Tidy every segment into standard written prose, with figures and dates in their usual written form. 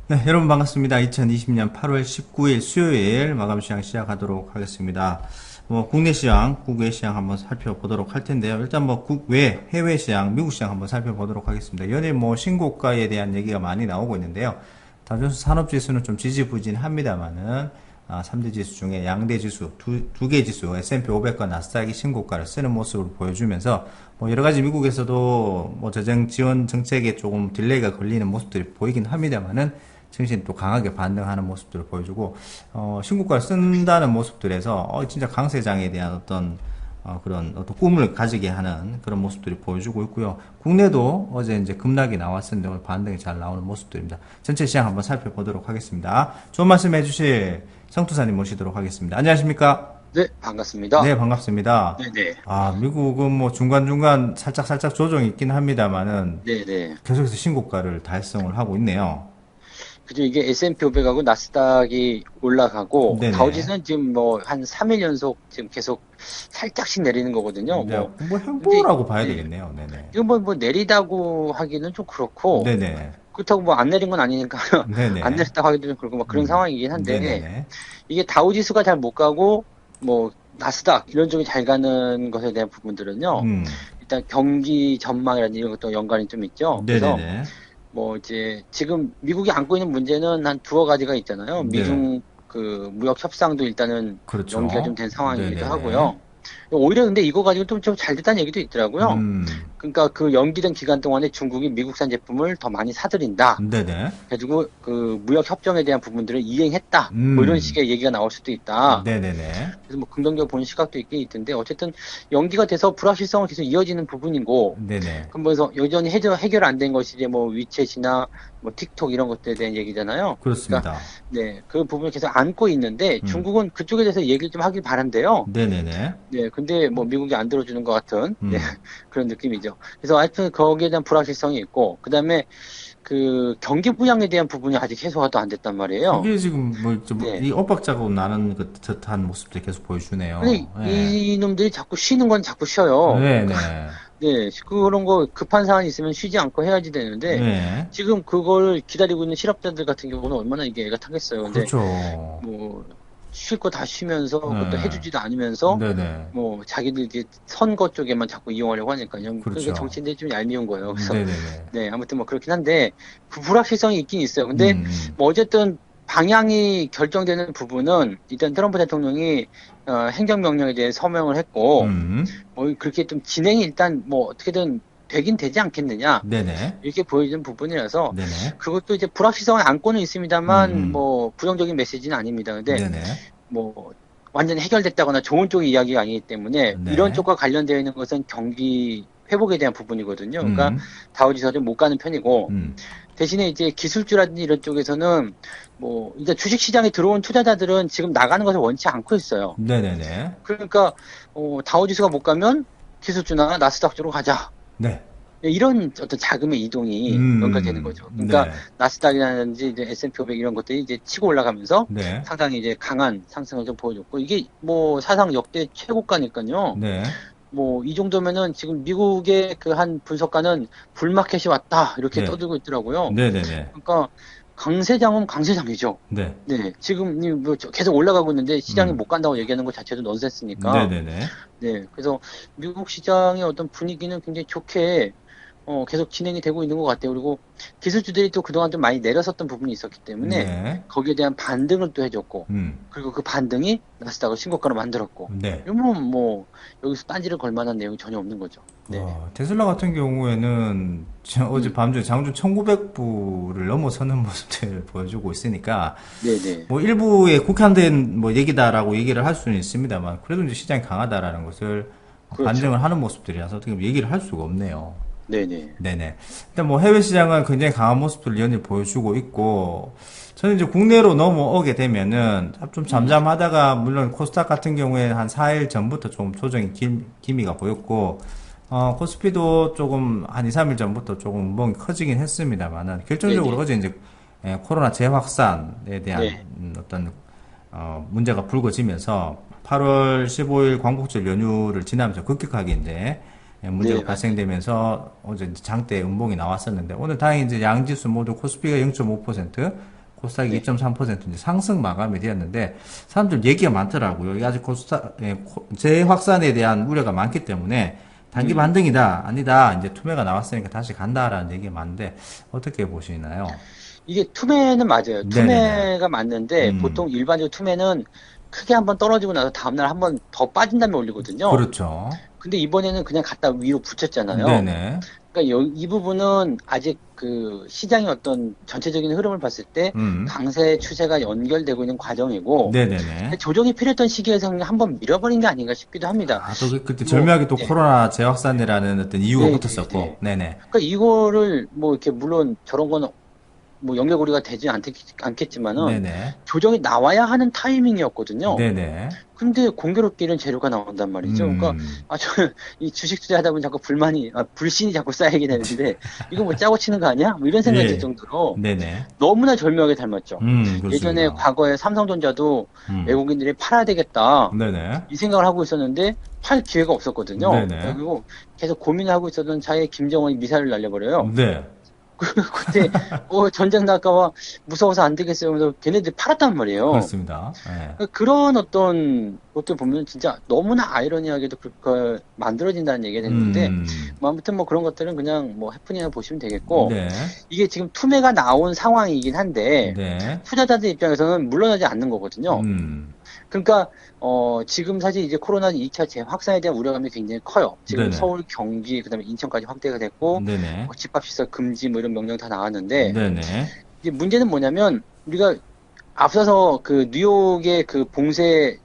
네, 여러분 반갑습니다. 2020년 8월 19일 수요일 마감 시장 시작하도록 하겠습니다. 국내 시장, 국외 시장 한번 살펴보도록 할 텐데요. 일단 국외, 해외 시장, 미국 시장 한번 살펴보도록 하겠습니다. 연일 신고가에 대한 얘기가 많이 나오고 있는데요. 다존스 산업지수는 좀 지지부진합니다만은 3대 지수 중에 양대 지수, 두 개 지수, S&P 500과 나스닥이 신고가를 쓰는 모습을 보여주면서 여러 가지 미국에서도 재정 지원 정책에 조금 딜레이가 걸리는 모습들이 보이긴 합니다만은 증시는 또 강하게 반등하는 모습들을 보여주고 신고가를 쓴다는 모습들에서 진짜 강세장에 대한 그런 어떤 꿈을 가지게 하는 그런 모습들이 보여주고 있고요. 국내도 어제 이제 급락이 나왔었는데 오늘 반등이 잘 나오는 모습들입니다. 전체 시장 한번 살펴보도록 하겠습니다. 좋은 말씀 해주실 성투사님 모시도록 하겠습니다. 안녕하십니까? 네, 반갑습니다. 네, 반갑습니다. 네네. 미국은 중간중간 살짝 조정이 있긴 합니다만은 네네. 계속해서 신고가를 달성을 하고 있네요. 그죠. 이게 S&P 500하고 나스닥이 올라가고, 네네. 다우지수는 지금 한 3일 연속 지금 계속 살짝씩 내리는 거거든요. 네, 근데, 행보라고 봐야 네. 되겠네요. 네네. 이거 내리다고 하기는 좀 그렇고, 네네. 그렇다고 안 내린 건 아니니까, 안 네네. 내렸다고 하기도 좀 그렇고, 그런 상황이긴 한데, 네네네. 이게 다우지수가 잘 못 가고, 나스닥, 이런 쪽이 잘 가는 것에 대한 부분들은요, 음. 일단 경기 전망이라든지 이런 것도 연관이 좀 있죠. 그래서, 네네네. 이제, 지금 미국이 안고 있는 문제는 한 두어 가지가 있잖아요. 네. 미중 그 무역 협상도 일단은 연기가 좀 그렇죠. 된 상황이기도 네네네. 하고요. 오히려 근데 이거 가지고 좀 잘 됐다는 얘기도 있더라고요. 음. 그러니까 그 연기된 기간 동안에 중국이 미국산 제품을 더 많이 사들인다. 네네. 그래가지고 그 무역 협정에 대한 부분들을 이행했다. 이런 음. 식의 얘기가 나올 수도 있다. 네네네. 그래서 긍정적으로 보는 시각도 있긴 있던데 어쨌든 연기가 돼서 불확실성은 계속 이어지는 부분이고 네네. 그래서 여전히 해결 안 된 것이 이제 위챗이나 틱톡 이런 것들에 대한 얘기잖아요. 그러니까 그렇습니다. 네, 그 부분을 계속 안고 있는데 음. 중국은 그쪽에 대해서 얘기를 좀 하길 바란대요. 네네네. 네, 근데 미국이 안 들어주는 것 같은 네, 음. 그런 느낌이죠. 그래서 하여튼 거기에 대한 불확실성이 있고 그다음에 그 경기 부양에 대한 부분이 아직 해소가 안 됐단 말이에요. 그게 지금 네. 이 엇박 자국 나는 그 듯한 모습들 계속 근데 보여주네요. 예. 이놈들이 자꾸 쉬는 건 자꾸 쉬어요. 그러니까 네네. 네, 그런 거 급한 사안이 있으면 쉬지 않고 해야지 되는데 네. 지금 그걸 기다리고 있는 실업자들 같은 경우는 얼마나 이게 애가 타겠어요. 근데 그렇죠. 뭐 쉴 거 다 쉬면서 그것도 예. 해주지도 않으면서 네네. 자기들 이제 선거 쪽에만 자꾸 이용하려고 하니까요. 그게 그렇죠. 정치인들이 좀 얄미운 거예요. 그래서 네네네. 네, 아무튼 그렇긴 한데 그 불확실성이 있긴 있어요. 음, 근데 음. 어쨌든 방향이 결정되는 부분은 일단 트럼프 대통령이 행정명령에 대해 서명을 했고 그렇게 좀 진행이 일단 어떻게든 되긴 되지 않겠느냐 네네. 이렇게 보여지는 부분이라서 네네. 그것도 이제 불확실성을 안고는 있습니다만 음. 부정적인 메시지는 아닙니다. 근데 네네. 뭐 완전히 해결됐다거나 좋은 쪽의 이야기가 아니기 때문에 이런 네. 쪽과 관련되어 있는 것은 경기 회복에 대한 부분이거든요. 그러니까 음. 다우지수는 못 가는 편이고 음. 대신에 이제 기술주라든지 이런 쪽에서는 이제 주식 시장에 들어온 투자자들은 지금 나가는 것을 원치 않고 있어요. 네네네. 그러니까 다우지수가 못 가면 기술주나 나스닥 쪽으로 가자. 네. 네, 이런 어떤 자금의 이동이 연결되는 거죠. 그러니까 네. 나스닥이라든지 이제 S&P 500 이런 것들이 이제 치고 올라가면서 네. 상당히 이제 강한 상승을 좀 보여줬고 이게 사상 역대 최고가니까요. 네. 이 정도면은 지금 미국의 그 한 분석가는 불마켓이 왔다 이렇게 네. 떠들고 있더라고요. 네네네. 그러니까 강세장은 강세장이죠. 네. 네, 지금 계속 올라가고 있는데 시장이 음. 못 간다고 얘기하는 것 자체도 넌센스니까. 네네네. 네, 그래서 미국 시장의 어떤 분위기는 굉장히 좋게 계속 진행이 되고 있는 것 같아요. 그리고 기술주들이 또 그동안 좀 많이 내렸었던 부분이 있었기 때문에 네. 거기에 대한 반등을 또 해줬고, 음. 그리고 그 반등이 나스닥을 신고가로 만들었고, 네. 이러면 여기서 딴지를 걸 만한 내용이 전혀 없는 거죠. 네네. 테슬라 같은 경우에는 어제 음, 밤중에 장중 1900부를 넘어서는 모습들을 보여주고 있으니까 네네. 일부에 국한된 얘기다라고 얘기를 할 수는 있습니다만 그래도 이제 시장이 강하다라는 것을 그렇죠. 반증을 하는 모습들이라서 어떻게 보면 얘기를 할 수가 없네요. 네네. 네네. 일단 해외 시장은 굉장히 강한 모습들을 연일 보여주고 있고, 저는 이제 국내로 넘어오게 되면은 좀 음, 잠잠하다가, 물론 코스닥 같은 경우에 한 4일 전부터 좀 조정이 기미가 보였고, 코스피도 조금 한 2, 3일 전부터 조금 멍이 커지긴 했습니다만은, 결정적으로 네네. 어제 이제 코로나 재확산에 대한 네. 어떤 문제가 불거지면서 8월 15일 광복절 연휴를 지나면서 급격하게 이제 문제가 네, 맞아요. 발생되면서 어제 이제 장대 음봉이 나왔었는데 오늘 다행히 이제 양지수 모두 코스피가 0.5%, 코스닥이 네. 2.3% 이제 상승 마감이 되었는데 사람들 얘기가 많더라고요. 이게 아직 재확산에 대한 우려가 많기 때문에 단기 음. 반등이다, 아니다, 이제 투매가 나왔으니까 다시 간다라는 얘기가 많은데 어떻게 보시나요? 이게 투매는 맞아요. 네네네. 투매가 맞는데 음, 보통 일반적으로 투매는 크게 한번 떨어지고 나서 다음날 한번 더 빠진 다음에 올리거든요. 그렇죠. 근데 이번에는 그냥 갖다 위로 붙였잖아요. 네네. 그러니까 이 부분은 아직 그 시장의 어떤 전체적인 흐름을 봤을 때 음, 강세 추세가 연결되고 있는 과정이고 네네네. 조정이 필요했던 시기에서 그냥 한번 밀어버린 게 아닌가 싶기도 합니다. 아, 또 그때 뭐, 절묘하게 또 네, 코로나 재확산이라는 어떤 이유가 네, 네, 붙었었고, 네. 네네. 그러니까 이거를 뭐 이렇게 물론 저런 거는 뭐 연결고리가 되지 않겠지만은 네네. 조정이 나와야 하는 타이밍이었거든요. 네네. 근데 공교롭게 이런 재료가 나온단 말이죠. 그러니까 음, 저는 이 주식 투자하다 보면 자꾸 불신이 자꾸 쌓이게 되는데 이거 뭐 짜고 치는 거 아니야? 뭐 이런 생각이 들 예. 정도로 네네. 너무나 절묘하게 닮았죠. 예전에 그렇습니다. 과거에 삼성전자도 음, 외국인들이 팔아야 되겠다 네네. 이 생각을 하고 있었는데 팔 기회가 없었거든요. 네네. 그리고 계속 고민을 하고 있었던 차에 김정은이 미사일을 날려버려요. 네. 그때 전쟁 날까봐 무서워서 안 되겠어요. 그래서 걔네들이 팔았단 말이에요. 그렇습니다. 예. 그런 어떤 것들 보면 진짜 너무나 아이러니하게도 그걸 만들어진다는 얘기가 되는 건데 뭐 아무튼 뭐 그런 것들은 그냥 뭐 해프닝을 보시면 되겠고 네. 이게 지금 투매가 나온 상황이긴 한데 네. 투자자들 입장에서는 물러나지 않는 거거든요. 음, 그러니까 지금 사실 이제 코로나 2차 재확산에 대한 우려감이 굉장히 커요. 지금 네네. 서울, 경기, 그다음에 인천까지 확대가 됐고 네네. 뭐 집합시설 금지 뭐 이런 명령 다 나왔는데 네네. 이제 문제는 뭐냐면 우리가 앞서서 그 뉴욕의 그 봉쇄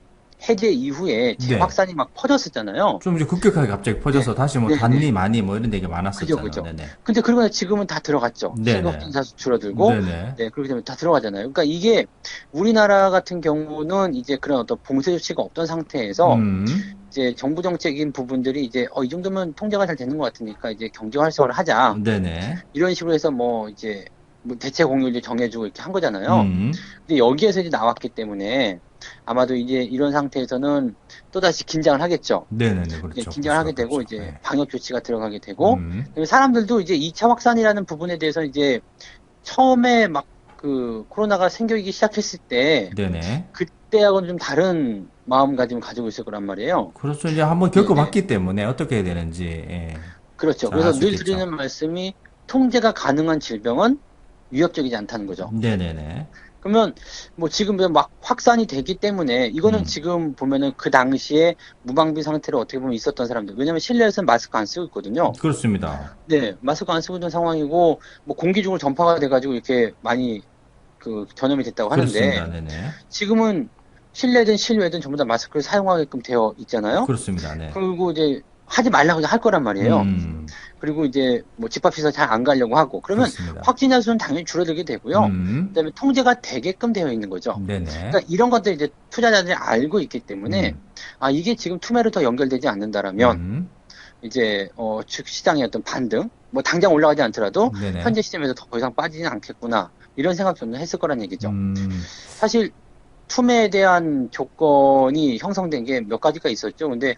해제 이후에 네. 재확산이 막 퍼졌었잖아요. 좀 이제 급격하게 갑자기 네, 퍼져서 다시 뭐 네, 네. 단리 많이 뭐 이런 얘기 그죠, 많았었잖아요. 그죠. 네네. 근데 그러고 나서 지금은 다 들어갔죠. 신규 네네. 확진자 수 줄어들고, 네네. 네, 그렇게 되면 다 들어가잖아요. 그러니까 이게 우리나라 같은 경우는 이제 그런 어떤 봉쇄 조치가 없던 상태에서 음, 이제 정부 정책인 부분들이 이제 이 정도면 통제가 잘 되는 것 같으니까 이제 경제 활성화를 하자. 네네. 이런 식으로 해서 뭐 이제 뭐 대체 공휴일 정해주고 이렇게 한 거잖아요. 음, 근데 여기에서 이제 나왔기 때문에 아마도 이제 이런 상태에서는 또다시 긴장을 하겠죠. 네네네. 이제 그렇죠. 그럴 긴장을 하게 수밖에 되고 없죠. 이제 네. 방역 조치가 들어가게 되고 음, 그리고 사람들도 이제 2차 확산이라는 부분에 대해서 이제 처음에 막 그 코로나가 생기기 시작했을 때 네네. 그때하고는 좀 다른 마음가짐을 가지고 있을 거란 말이에요. 그렇죠. 이제 한번 네네. 겪어봤기 때문에 어떻게 해야 되는지, 예, 그렇죠. 잘 알 그래서 수 늘 있겠죠. 드리는 말씀이 통제가 가능한 질병은 위협적이지 않다는 거죠. 네네네. 그러면 뭐 지금 막 확산이 되기 때문에 이거는 음, 지금 보면은 그 당시에 무방비 상태로 어떻게 보면 있었던 사람들 왜냐면 실내에서는 마스크 안 쓰고 있거든요. 그렇습니다. 네, 마스크 안 쓰고 있는 상황이고 뭐 공기 중으로 전파가 돼가지고 이렇게 많이 그 전염이 됐다고 그렇습니다. 하는데 네네. 지금은 실내든 실외든 전부 다 마스크를 사용하게끔 되어 있잖아요. 그렇습니다. 네. 그리고 이제 하지 말라고 할 거란 말이에요. 음, 그리고 이제 뭐 집합시설 잘 안 가려고 하고 그러면 그렇습니다. 확진자 수는 당연히 줄어들게 되고요. 음, 그다음에 통제가 되게끔 되어 있는 거죠. 네네. 그러니까 이런 것들 이제 투자자들이 알고 있기 때문에 음, 이게 지금 투매로 더 연결되지 않는다라면 음, 이제 시장의 어떤 반등 뭐 당장 올라가지 않더라도 네네. 현재 시점에서 더 이상 빠지지는 않겠구나 이런 생각 정도 했을 거란 얘기죠. 음, 사실 투매에 대한 조건이 형성된 게 몇 가지가 있었죠. 근데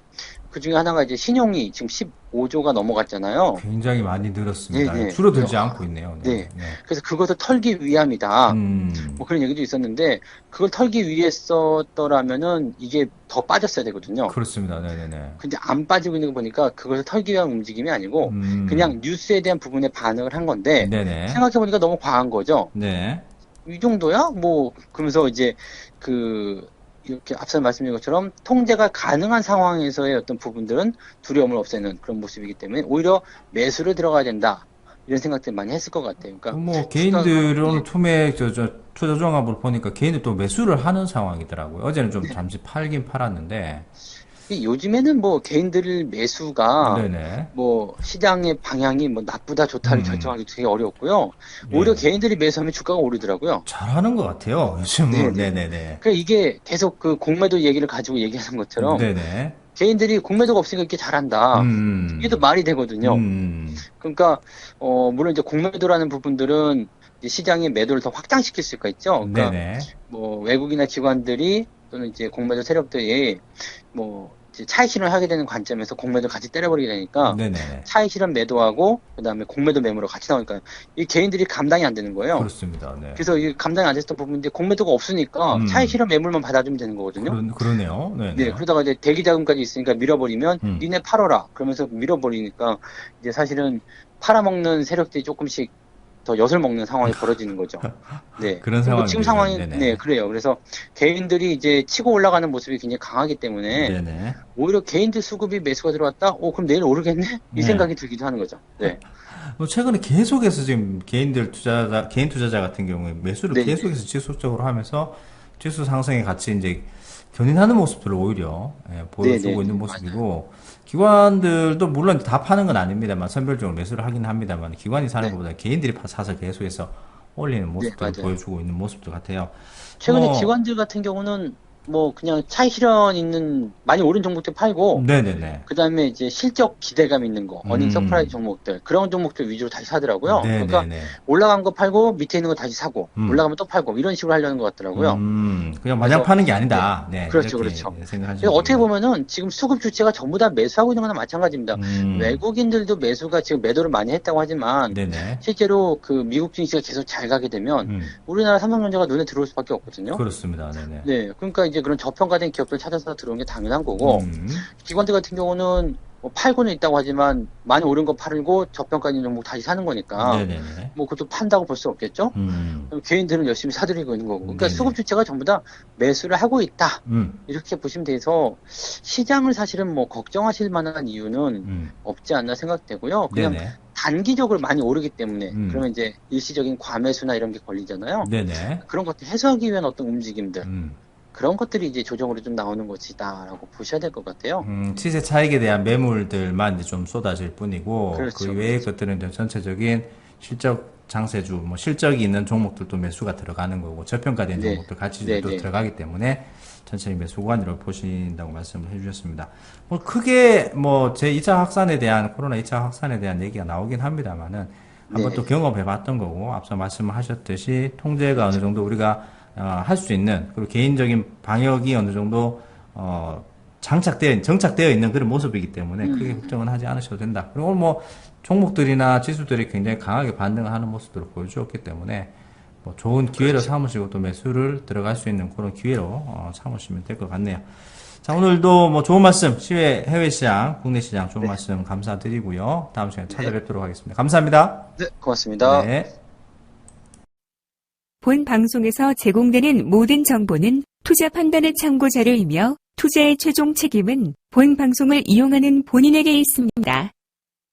그 중에 하나가 이제 신용이 지금 15조가 넘어갔잖아요. 굉장히 많이 늘었습니다. 네네. 그래서 줄어들지 않고 있네요. 네네. 네. 네. 그래서 그것을 털기 위함이다. 음, 뭐 그런 얘기도 있었는데 그걸 털기 위해서더라면은 이게 더 빠졌어야 되거든요. 그렇습니다. 네네네. 근데 안 빠지고 있는 거 보니까 그것을 털기 위한 움직임이 아니고 음, 그냥 뉴스에 대한 부분에 반응을 한 건데 네네. 생각해 보니까 너무 과한 거죠. 네. 이 정도야? 뭐 그러면서 이제 그 이렇게 앞서 말씀드린 것처럼 통제가 가능한 상황에서의 어떤 부분들은 두려움을 없애는 그런 모습이기 때문에 오히려 매수를 들어가야 된다. 이런 생각들 많이 했을 것 같아요. 그러니까 뭐, 주가가 개인들은 오늘 네. 투자 종합을 보니까 개인들 또 매수를 하는 상황이더라고요. 어제는 좀 잠시 팔긴 팔았는데, 요즘에는 뭐 개인들 매수가 네네. 뭐 시장의 방향이 뭐 나쁘다 좋다를 음, 결정하기 되게 어렵고요. 오히려 예. 개인들이 매수하면 주가가 오르더라고요. 잘하는 것 같아요. 요즘은. 네네. 네네네. 그러니까 이게 계속 그 공매도 얘기를 가지고 얘기하는 것처럼 네네. 개인들이 공매도가 없으니까 이렇게 잘한다. 이게 또 음, 말이 되거든요. 음, 그러니까 물론 이제 공매도라는 부분들은 이제 시장의 매도를 더 확장시킬 수가 있죠. 그러니까 네네. 뭐 외국이나 기관들이 또는 이제 공매도 세력들이 뭐 이제 차익 실현을 하게 되는 관점에서 공매도 같이 때려버리게 되니까 네네. 차익 실현 매도하고 그다음에 공매도 매물로 같이 나오니까 이 개인들이 감당이 안 되는 거예요. 그렇습니다. 네. 그래서 이 감당이 안 됐던 부분인데 공매도가 없으니까 차익 실현 매물만 받아주면 되는 거거든요. 그러네요. 네네. 네, 그러다가 이제 대기 자금까지 있으니까 밀어버리면 니네 팔어라 그러면서 밀어버리니까 이제 사실은 팔아먹는 세력들이 조금씩 더 엿을 먹는 상황이 벌어지는 거죠. 네. 그런 그리고 지금 상황이 네네. 네, 그래요. 그래서 개인들이 이제 치고 올라가는 모습이 굉장히 강하기 때문에 네네. 오히려 개인들 수급이 매수가 들어왔다. 그럼 내일 오르겠네? 이 네. 생각이 들기도 하는 거죠. 네. 최근에 계속해서 지금 개인 투자자 같은 경우에 매수를 네. 계속해서 지속적으로 하면서 지수 상승에 같이 이제 견인하는 모습들을 오히려 보여주고 있는 모습이고, 맞아요. 기관들도 물론 다 파는 건 아닙니다만 선별적으로 매수를 하긴 합니다만 기관이 사는 것보다 개인들이 사서 계속해서 올리는 모습들을 보여주고 있는 모습들 같아요. 최근에 기관들 같은 경우는 뭐 그냥 차익 실현 있는 많이 오른 종목들 팔고, 네네네. 그 다음에 이제 실적 기대감 있는 거, 어닝 서프라이즈 종목들, 그런 종목들 위주로 다시 사더라고요. 네네네. 그러니까 올라간 거 팔고 밑에 있는 거 다시 사고, 올라가면 또 팔고 이런 식으로 하려는 것 같더라고요. 그냥 마냥 파는 게 아니다. 네, 그렇죠. 그래서 어떻게 보면은 지금 수급 주체가 전부 다 매수하고 있는 거나 마찬가지입니다. 외국인들도 매수가 지금 매도를 많이 했다고 하지만, 네네. 실제로 그 미국 증시가 계속 잘 가게 되면 우리나라 삼성전자가 눈에 들어올 수밖에 없거든요. 그렇습니다. 네네. 네, 그러니까 이제 그런 저평가된 기업들 찾아서 들어오는 게 당연한 거고, 기관들 같은 경우는 뭐 팔고는 있다고 하지만 많이 오른 거 팔고 저평가된 종목 다시 사는 거니까, 네네네. 뭐 그것도 판다고 볼 수 없겠죠. 개인들은 열심히 사들이고 있는 거고, 그러니까 네네. 수급 주체가 전부 다 매수를 하고 있다. 이렇게 보시면 돼서 시장을 사실은 뭐 걱정하실 만한 이유는 없지 않나 생각되고요. 그냥 네네. 단기적으로 많이 오르기 때문에 그러면 이제 일시적인 과매수나 이런 게 걸리잖아요. 네네. 그런 것들 해소하기 위한 어떤 움직임들. 그런 것들이 이제 조정으로 좀 나오는 것이다라고 보셔야 될 것 같아요. 시세 차익에 대한 매물들만 이제 좀 쏟아질 뿐이고, 그렇죠, 그 외의 것들은 이제 전체적인 실적 장세주, 뭐 실적이 있는 종목들도 매수가 들어가는 거고, 저평가된 종목들 같이 또 들어가기 때문에 전체적인 매수 구간으로 보신다고 말씀을 해주셨습니다. 뭐 크게 뭐 제 2차 확산에 대한 코로나 2차 확산에 대한 얘기가 나오긴 합니다만은 한번 또 경험해봤던 거고, 앞서 말씀하셨듯이 통제가 어느 정도 우리가 할 수 있는, 그리고 개인적인 방역이 어느 정도, 정착되어 있는 그런 모습이기 때문에 크게 걱정은 하지 않으셔도 된다. 그리고 뭐, 종목들이나 지수들이 굉장히 강하게 반등하는 모습들을 보여주었기 때문에, 뭐, 좋은 기회로 삼으시고 또 매수를 들어갈 수 있는 그런 기회로, 삼으시면 될 것 같네요. 자, 오늘도 뭐 좋은 말씀, 해외 시장, 국내 시장 좋은 말씀 감사드리고요. 다음 시간에 찾아뵙도록 하겠습니다. 감사합니다. 네, 고맙습니다. 네. 본 방송에서 제공되는 모든 정보는 투자 판단의 참고 자료이며 투자의 최종 책임은 본 방송을 이용하는 본인에게 있습니다.